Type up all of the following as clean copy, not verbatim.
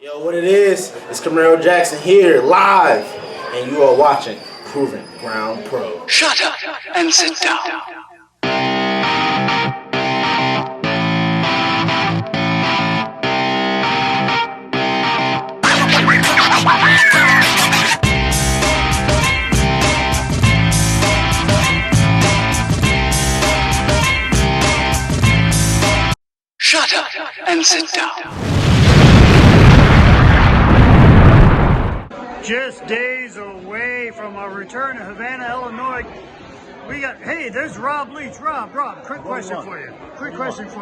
Yo, what it is, it's Camaro Jackson here, live, and you are watching Proving Ground Pro. Shut up and sit down. Shut up and sit down. Just days away from our return to Havana, Illinois. Hey, there's Rob Leach. Rob, quick question for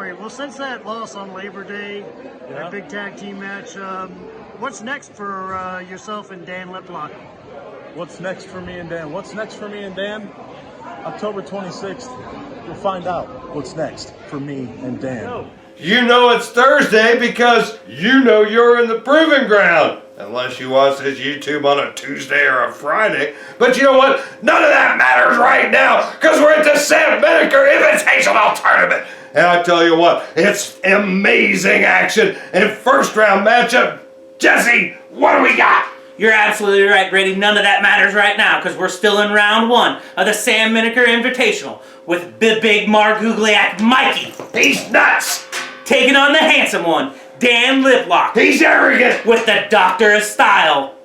you. Well, since that loss on Labor Day, that big tag team match, what's next for yourself and Dan Liplock? What's next for me and Dan? October 26th, you'll find out what's next for me and Dan. You know it's Thursday because you know you're in the proving ground. Unless you watch this YouTube on a Tuesday or a Friday. But you know what? None of that matters right now because we're at the Sam Miniker Invitational Tournament. And I tell you what, it's amazing action. And first round matchup, Jesse, what do we got? You're absolutely right, Brady. None of that matters right now because we're still in round one of the Sam Miniker Invitational with big Margugliac Mikey. He's nuts. Taking on the handsome one, Dan Liplock. He's arrogant. With the Doctor of Style,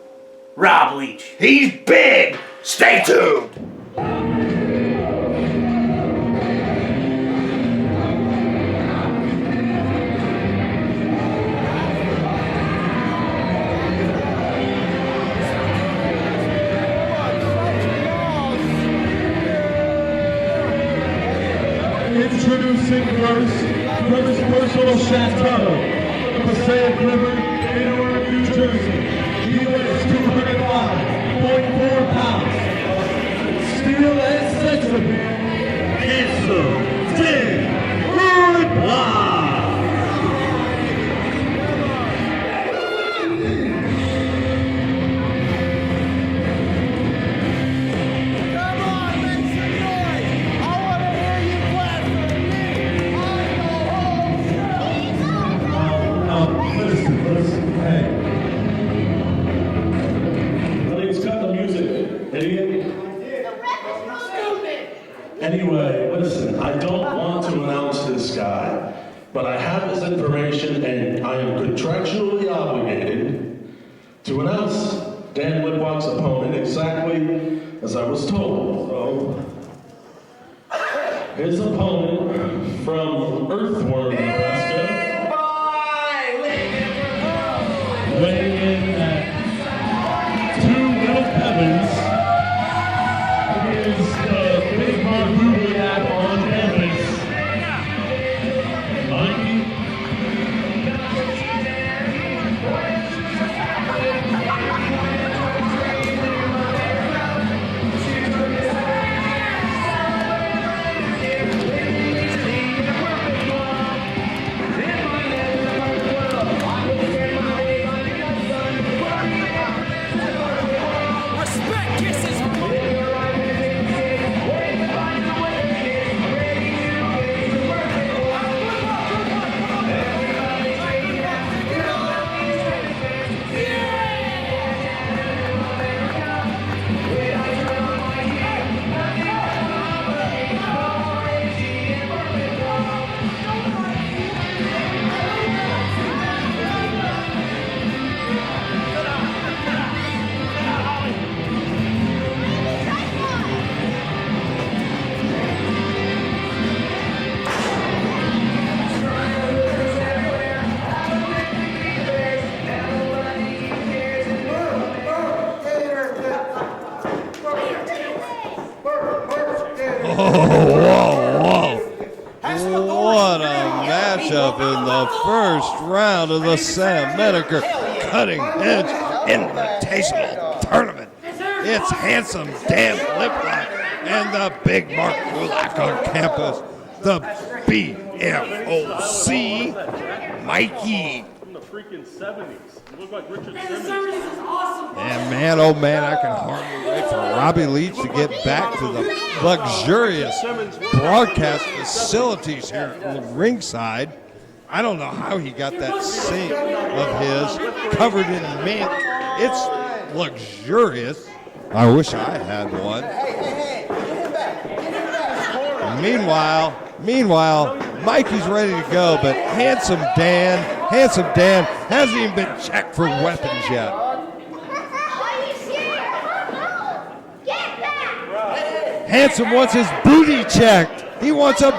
Rob Leach. He's big. Stay tuned. Introducing first, from his personal chateau, the Passaic River, in Newark, New Jersey. He weighs 205.4 pounds. Steel and sex appeal. Handsome Dan Liplock. Anyway, listen, I don't want to announce this guy, but I have his information and I am contractually obligated to announce Dan Liplock's opponent exactly as I was told. So, his opponent from Earthworm, Nebraska, weighing in at 2 little Evans, is the big Margugliac on campus, Mikey. What a matchup in the first round of the Sam Miniker Cutting Edge Invitational Tournament. It's handsome Dan Liplock and the big Mark Gulak on campus, the BMOC Mikey. From the freaking 70s. You look like Richard Simmons. And man, oh man, I can hardly wait for Robbie Leach to get back to the luxurious broadcast facilities here at ringside. I don't know how he got that sink of his covered in mint. It's luxurious. I wish I had one. Meanwhile, Mikey's ready to go, but Handsome Dan hasn't even been checked for weapons yet. Handsome wants his booty checked. He wants a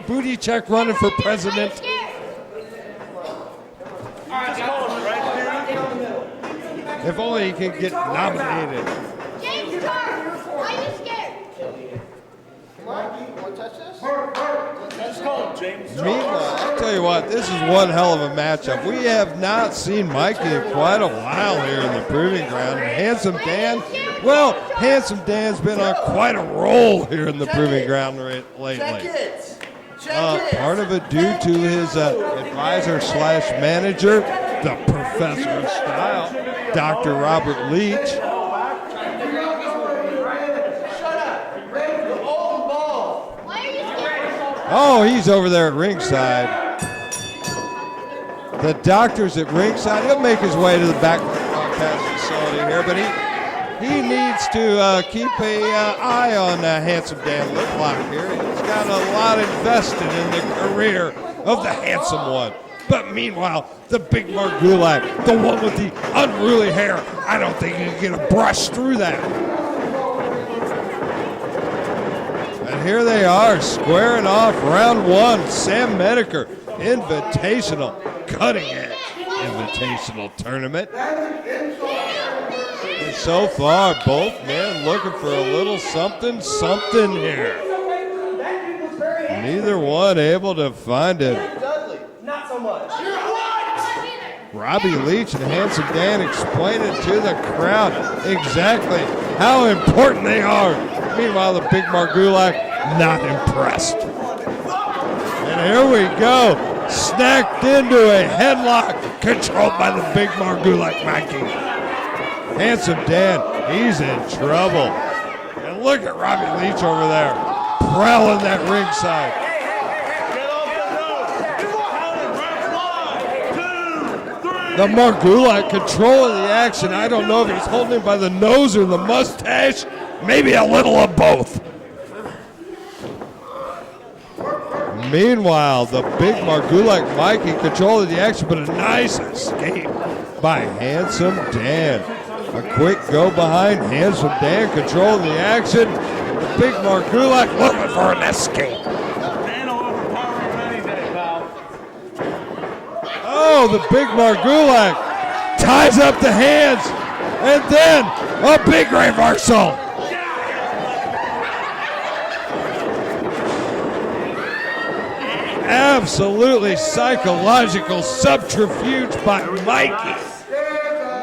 booty check running for president. If only he could get nominated. James, why are you scared? Mikey, you want to touch this? Let's call him James. Meanwhile, I'll tell you what, this is one hell of a matchup. We have not seen Mikey in quite a while here in the Proving Ground. And Handsome Dan's been on quite a roll here in the Proving Ground lately. Part of it due to his advisor slash manager, the Professor of Style, Dr. Robert Leach. Oh, he's over there at ringside. The doctor's at ringside. He'll make his way to the back of the broadcast facility here, but he needs to keep an eye on Handsome Dan Liplock here. He's got a lot invested in the career of the Handsome One. But meanwhile, the big Margulak, the one with the unruly hair, I don't think he can get a brush through that. And here they are, squaring off round one. Sam Menaker, Invitational, cutting edge Invitational tournament. And so far, both men looking for a little something here. Neither one able to find it. Not so much. Robbie Leach and Handsome Dan explaining to the crowd exactly how important they are. Meanwhile, the big Margulak not impressed. And here we go, snacked into a headlock controlled by the big Margulak Mikey. Handsome Dan, he's in trouble. And look at Robbie Leach over there, prowling that ringside. The Margulak controlling the action. I don't know if he's holding him by the nose or the mustache. Maybe a little of both. Meanwhile, the big Margulak Mikey controlling the action, but a nice escape by Handsome Dan. A quick go behind Handsome Dan controlling the action. The big Margulak looking for an escape. Oh, the big Margulak ties up the hands, and then a big reversal. Absolutely psychological subterfuge by Mikey.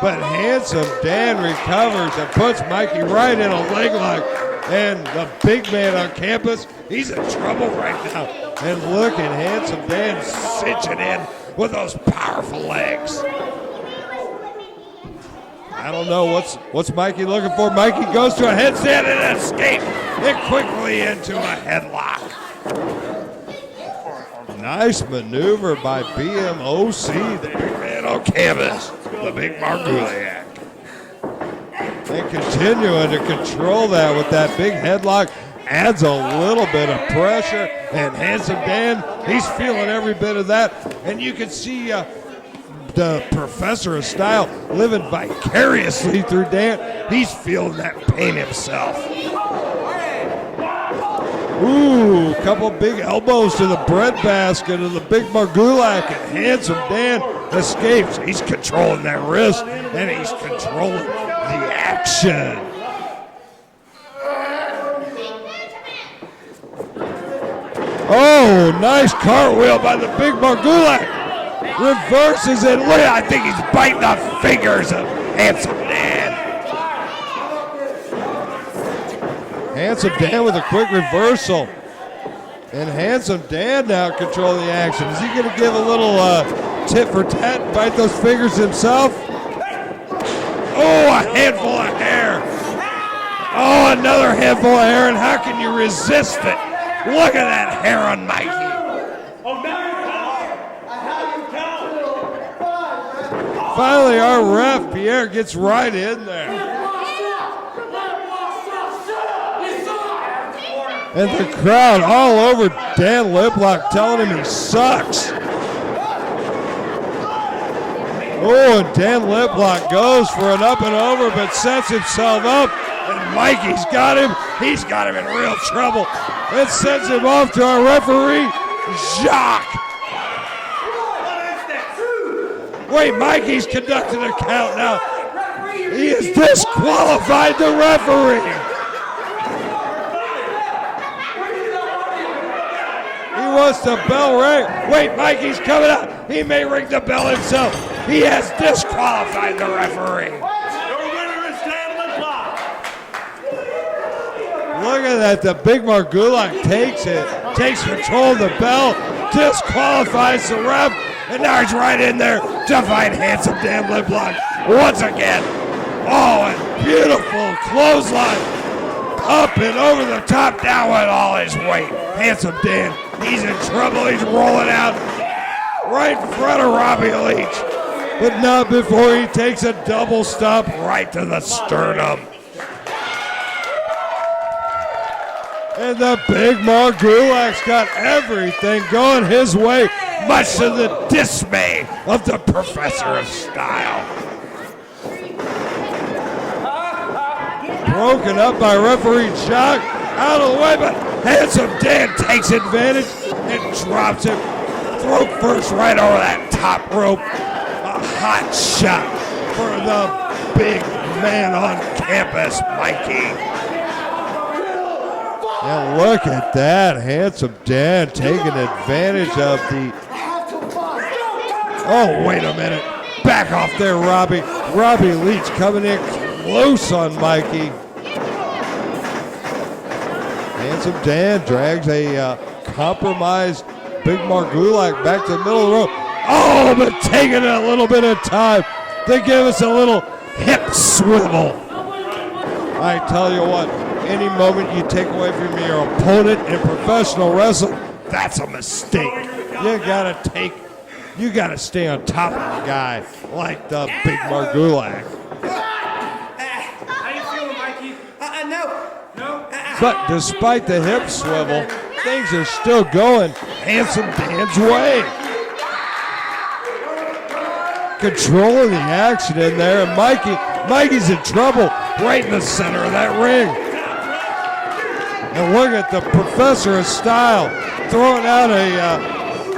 But Handsome Dan recovers and puts Mikey right in a leg lock. And the big man on campus, he's in trouble right now. And look at Handsome Dan cinching in with those powerful legs. I don't know what's Mikey looking for. Mikey goes to a headstand and escape, and quickly into a headlock. Nice maneuver by BMOC, the big man on canvas, the big Margulak. And continuing to control that with that big headlock. Adds a little bit of pressure, and Handsome Dan, he's feeling every bit of that. And you can see the Professor of Style living vicariously through Dan. He's feeling that pain himself. Ooh, a couple big elbows to the breadbasket of the big Margulak, and Handsome Dan escapes. He's controlling that wrist, and he's controlling the action. Oh, nice cartwheel by the big Margulak. Reverses it. Look, I think he's biting the fingers of Handsome Dan. Handsome Dan with a quick reversal. And Handsome Dan now controlling the action. Is he going to give a little tit for tat and bite those fingers himself? Oh, a handful of hair. Oh, another handful of hair, and how can you resist it? Look at that hair on Mikey. Finally, our ref, Pierre, gets right in there. And the crowd all over Dan Liplock telling him he sucks. Oh, and Dan Liplock goes for an up and over, but sets himself up. And Mikey's got him. He's got him in real trouble. It sends him off to our referee, Jacques. Wait, Mikey's conducting a count now. He has disqualified the referee. He wants the bell ring. Wait, Mikey's coming out. He may ring the bell himself. He has disqualified the referee. Your winner is Dan Liplock. Look at that. The Big Margulak takes it. Takes control of the bell. Disqualifies the ref. And now he's right in there to fight handsome Dan Liplock once again. Oh, and beautiful clothesline. Up and over the top, down with all his weight. Handsome Dan, he's in trouble. He's rolling out right in front of Robbie Leach. But not before he takes a double stomp right to the sternum. And the Big Margulak's got everything going his way, much to the dismay of the Professor of Style. Broken up by referee Jacques, out of the way, but handsome Dan takes advantage and drops him throat first right over that top rope. A hot shot for the big man on campus, Mikey. And look at that, handsome Dan taking advantage of the... Oh, wait a minute. Back off there, Robbie. Robbie Leach coming in close on Mikey. Handsome Dan drags a compromised Big Margulak back to the middle of the road. Oh, but taking a little bit of time to give us a little hip swivel. I tell you what, any moment you take away from your opponent in professional wrestling, that's a mistake. You gotta stay on top of the guy like the Big Margulak. How you feeling, Mikey? No. But despite the hip swivel, things are still going handsome Dan's way. Controlling the action in there, and Mikey's in trouble right in the center of that ring. And look at the Professor of Style throwing out a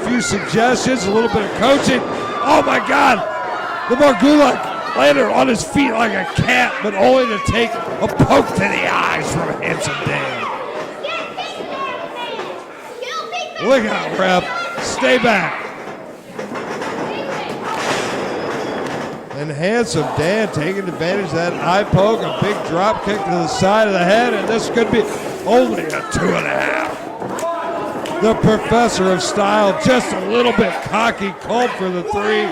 few suggestions, a little bit of coaching. Oh my God! The Margulak landed on his feet like a cat, but only to take a poke to the eyes from handsome Dan. Look out, ref. Stay back. And handsome Dan taking advantage of that eye poke, a big drop kick to the side of the head, and this could be only a 2.5. The Professor of Style just a little bit cocky, called for the 3,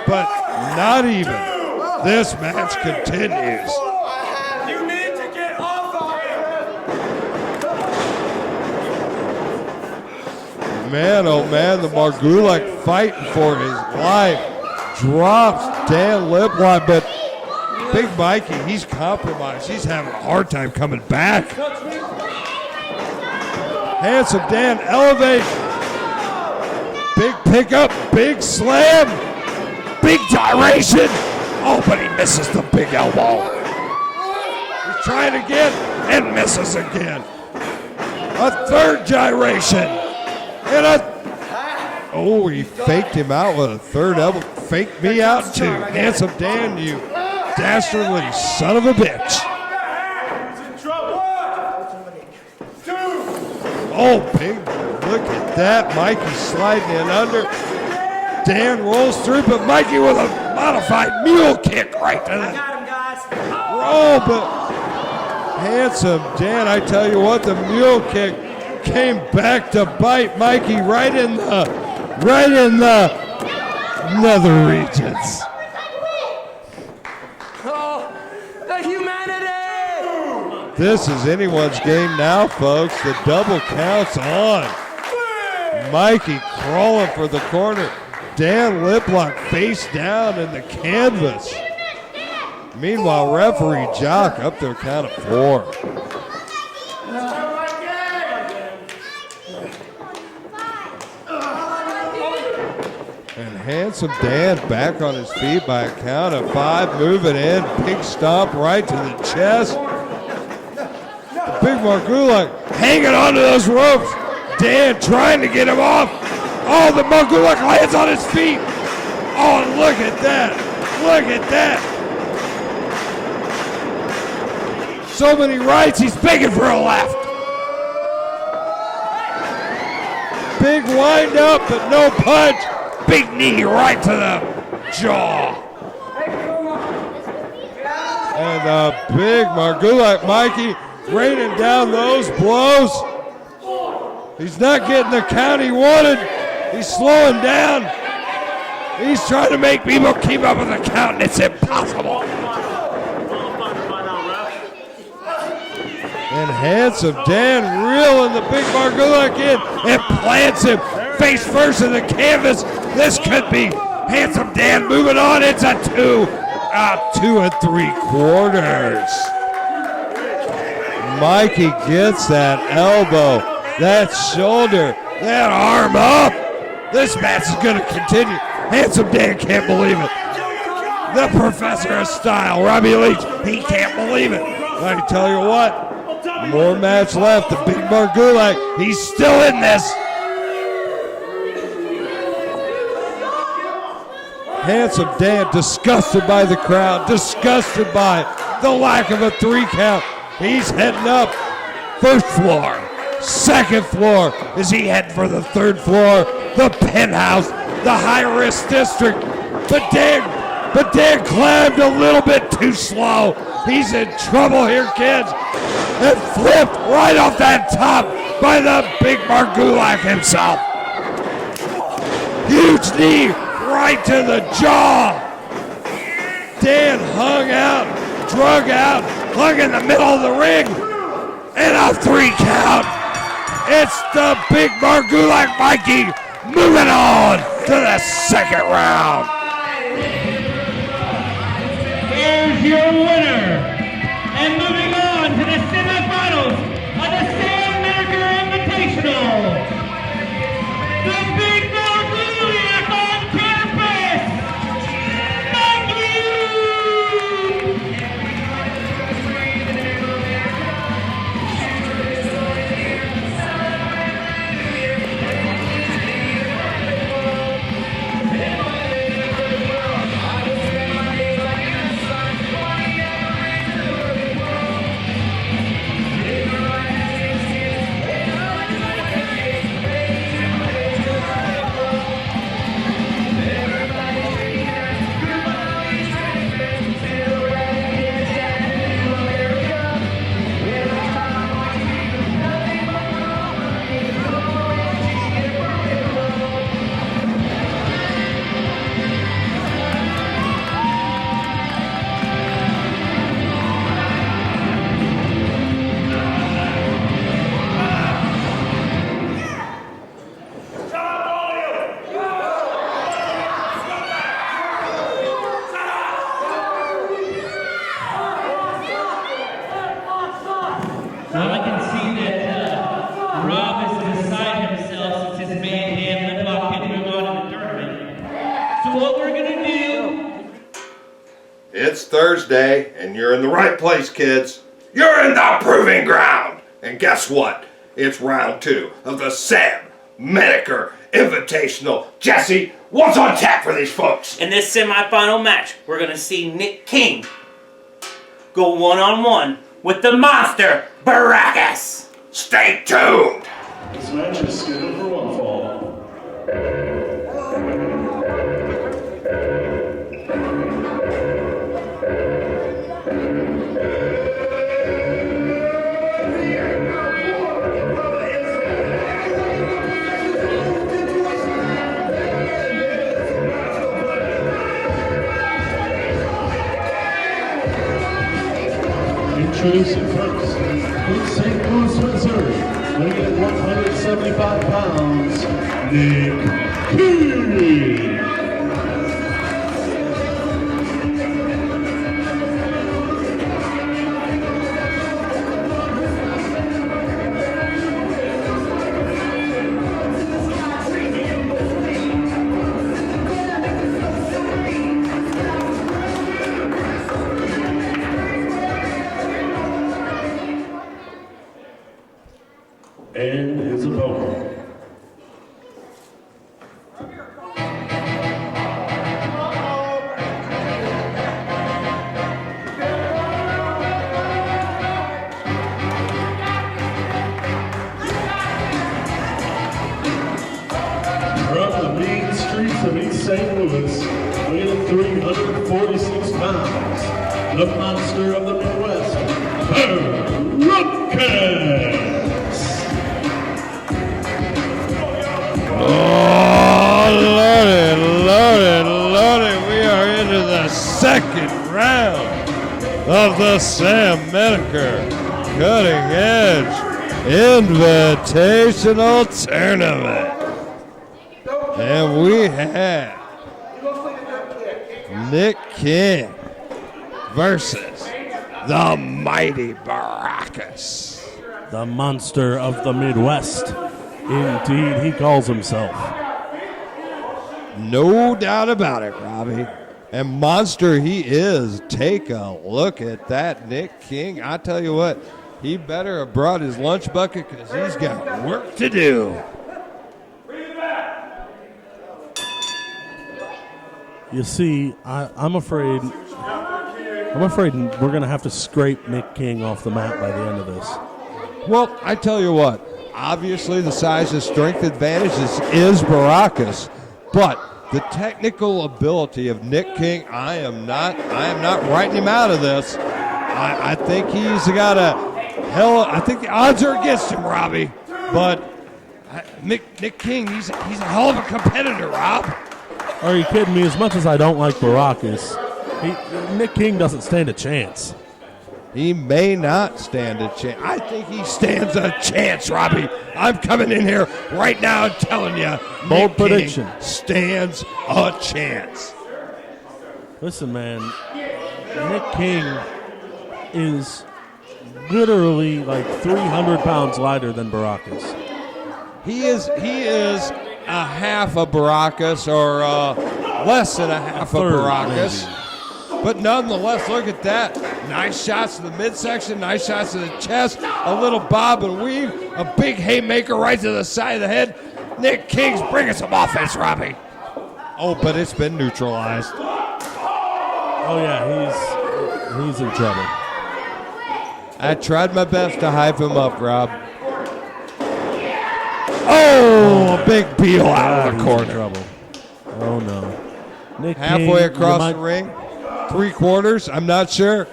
but not even. This match continues. You need to get off of him. Man, oh man, the Margulak fighting for his life. Drops Dan Liplock, but Big Mikey, he's compromised. He's having a hard time coming back. Handsome Dan elevate. Big pickup, big slam, big gyration. Oh, but he misses the big elbow. He's trying again and misses again. A third gyration. And oh, he faked him out with a third elbow. Faked me out too. Handsome Dan, you dastardly son of a bitch. Oh, big, look at that. Mikey sliding in under. Dan rolls through, but Mikey with a modified mule kick right to the roll. But handsome Dan, I tell you what, the mule kick came back to bite Mikey right in the nether regions. Oh, the humanity! This is anyone's game now, folks. The double count's on. Mikey crawling for the corner. Dan Liplock face down in the canvas. Meanwhile, referee Jock up to a count of 4. And Handsome Dan back on his feet by a count of 5, moving in. Big stomp right to the chest. Big Margulak hanging onto those ropes. Dan trying to get him off. Oh, the Margulak lands on his feet. Oh, look at that. Look at that. So many rights, he's begging for a left. Big wind up, but no punch. Big knee right to the jaw. And big Margulak Mikey raining down those blows. He's not getting the count he wanted. He's slowing down. He's trying to make people keep up with the count, and it's impossible. And Handsome Dan reeling the big Margulak in and plants him face first in the canvas. This could be Handsome Dan moving on. It's a 2 3/4. Mikey gets that elbow, that shoulder, that arm up. This match is going to continue. Handsome Dan can't believe it. The professor of style, Robbie Leach, he can't believe it. I can tell you what, more match left. The big Margulak, he's still in this. Handsome Dan disgusted by the crowd, disgusted by the lack of a 3 count. He's heading up. First floor, second floor. Is he heading for the 3rd floor? The penthouse, the high-risk district. But Dan climbed a little bit too slow. He's in trouble here, kids. And flipped right off that top by the big Margulak himself. Huge knee right to the jaw. Dan hung out, drug out, hung in the middle of the ring. And a 3 count. It's the big Margulak Mikey moving on to the 2nd round. Here's your winner, and moving on to the semifinals of the Semifinal Invitational, the big Margulak on campus, Mikey! Well, I can see that Rob is beside himself since his man Dan Liplock can't move on in the tournament. So what we're going to do... It's Thursday, and you're in the right place, kids. You're in the proving ground. And guess what? It's round 2 of the Sam Menaker Invitational. Jesse, what's on tap for these folks? In this semifinal match, we're going to see Nick King go one-on-one with the monster, Barackus. Stay tuned. This match is scheduled for 1 fall. Introducing first, from St. Louis, Missouri, weighing at 175 pounds, Nick King. St. Louis, weighing 346 pounds, the monster of the Midwest, Barackus. Oh, Lordy. We are into the second round of the Sam Menaker Cutting Edge Invitational Tournament. And we have Nick King versus the mighty Barackus. The monster of the Midwest. Indeed, he calls himself. No doubt about it, Robbie. And monster he is. Take a look at that Nick King. I tell you what, he better have brought his lunch bucket because he's got work to do. You see, I'm afraid we're going to have to scrape Nick King off the mat by the end of this. Well, I tell you what, obviously the size and strength advantage is Barackus, but the technical ability of Nick King, I am not writing him out of this. I think he's got I think the odds are against him, Robbie. But Nick King, he's a hell of a competitor, Rob. Are you kidding me? As much as I don't like Barackus, Nick King doesn't stand a chance. He may not stand a chance. I think he stands a chance, Robbie. I'm coming in here right now and telling you, bold Nick prediction King stands a chance. Listen, man, Nick King is literally like 300 pounds lighter than Barackus. He is a half of Barackus, or less than a half of Barackus. Maybe. But nonetheless, look at that. Nice shots to the midsection, nice shots to the chest, a little bob and weave, a big haymaker right to the side of the head. Nick King's bringing some offense, Robbie. Oh, but it's been neutralized. Oh, yeah, he's in trouble. I tried my best to hype him up, Rob. Oh, a big Beal out of the corner. In trouble. Oh, no. Nick halfway King, across the ring. 3/4, I'm not sure.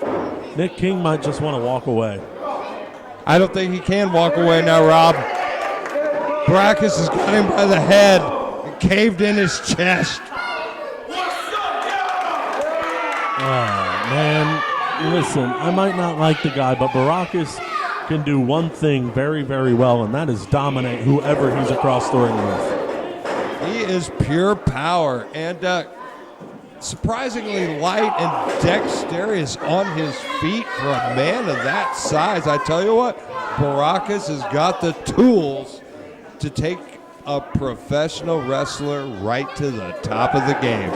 Nick King might just want to walk away. I don't think he can walk away now, Rob. Barackus has got him by the head and caved in his chest. Man, listen, I might not like the guy, but Barackus can do one thing very, very well, and that is dominate whoever he's across the ring with. He is pure power and surprisingly light and dexterous on his feet for a man of that size. I tell you what, Barackus has got the tools to take a professional wrestler right to the top of the game.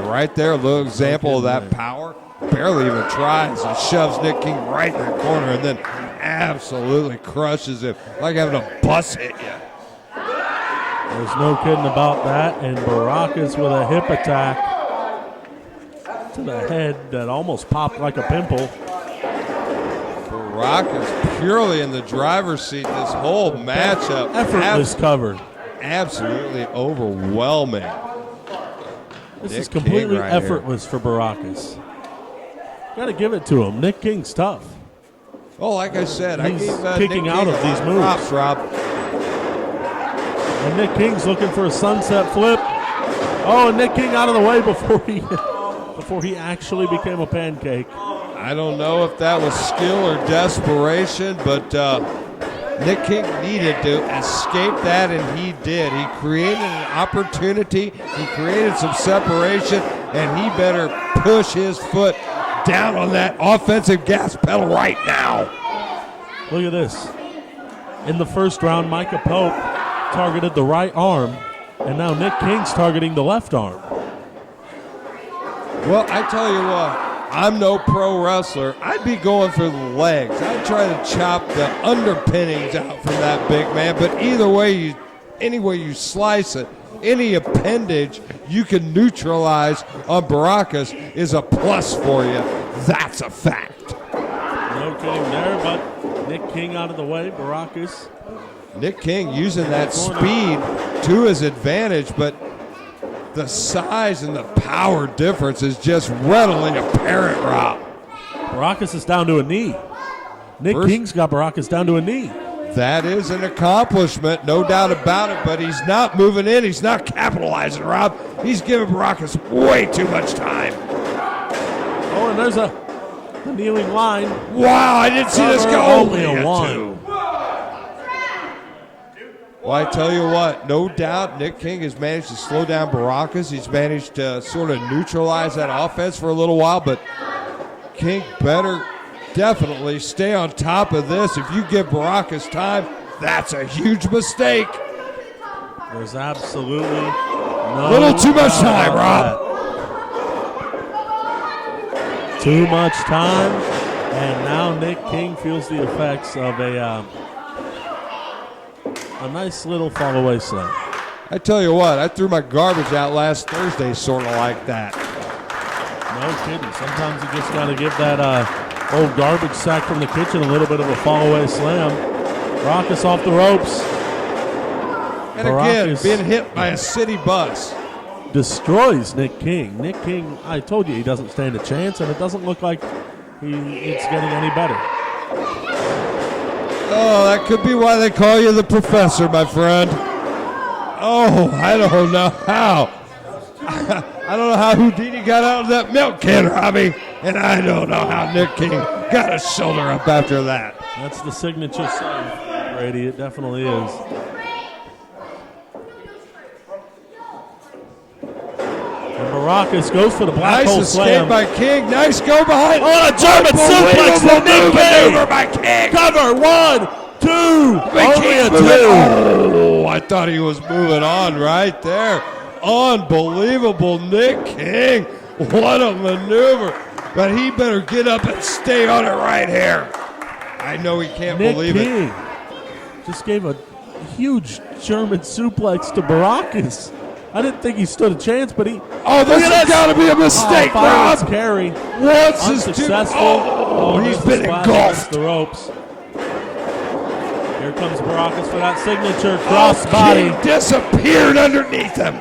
Right there, a little example of that power. Barely even tries and shoves Nick King right in the corner and then absolutely crushes him like having a bus hit you. There's no kidding about that, and Barackus with a hip attack to the head that almost popped like a pimple. Barackus purely in the driver's seat this whole matchup. Effortless cover. Absolutely overwhelming. This is completely effortless for Barackus. Got to give it to him. Nick King's tough. Oh, like I said, he's I gave kicking Nick out King of these moves. Props, Rob. And Nick King's looking for a sunset flip. Oh, and Nick King out of the way before he actually became a pancake. I don't know if that was skill or desperation, but Nick King needed to escape that, and he did. He created an opportunity. He created some separation, and he better push his foot down on that offensive gas pedal right now. Look at this. In the first round, Micah Pope targeted the right arm, and now Nick King's targeting the left arm. Well, I tell you what, I'm no pro wrestler. I'd be going for the legs. I'd try to chop the underpinnings out from that big man, but either way, any way you slice it, any appendage you can neutralize on Barackus is a plus for you. That's a fact. No kidding there, but Nick King out of the way, Barackus. Nick King using that speed to his advantage, but the size and the power difference is just readily apparent, Rob. Barackus is down to a knee. Nick King's got Barackus down to a knee. That is an accomplishment, no doubt about it, but he's not moving in. He's not capitalizing, Rob. He's giving Barackus way too much time. Oh, and there's the kneeling line. Wow, I didn't see this go. Only a one. Well, I tell you what, no doubt Nick King has managed to slow down Barackus. He's managed to sort of neutralize that offense for a little while, but King better definitely stay on top of this. If you give Barackus time, that's a huge mistake. There's absolutely no little too much time, Rob. Too much time, and now Nick King feels the effects of a nice little fall away slam. I tell you what, I threw my garbage out last Thursday sort of like that. No kidding. Sometimes you just got to give that old garbage sack from the kitchen a little bit of a fall away slam. Barackus off the ropes. And again, being hit by a city bus. Destroys Nick King. Nick King, I told you he doesn't stand a chance, and it doesn't look like it's getting any better. Oh, that could be why they call you the professor, my friend. Oh, I don't know how. I don't know how Houdini got out of that milk can, Robbie. And I don't know how Nick King got his shoulder up after that. That's the signature save, Brady. It definitely is. And Barackus goes for the black hole slam. Nice escape by King. Nice go behind. Oh, a German suplex from Nick King. Maneuver by King. Cover. 1, 2. Only a 2. Oh, I thought he was moving on right there. Unbelievable, Nick King. What a maneuver. But he better get up and stay on it right here. I know he can't believe Nick King it. just gave a huge German suplex to Barackus. I didn't think he stood a chance, but he... Oh, this has got to be a mistake, Rob. Carry. Once is unsuccessful. Oh, he's been engulfed. The ropes. Here comes Barackus for that signature cross body. King disappeared underneath him.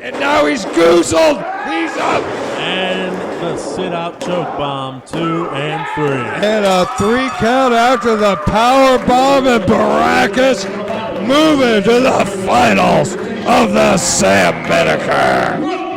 And now he's goozled. He's up. And the sit-out choke bomb, 2 and 3. And a 3 count after the power bomb, and Barackus moving to the finals of the Semifinal.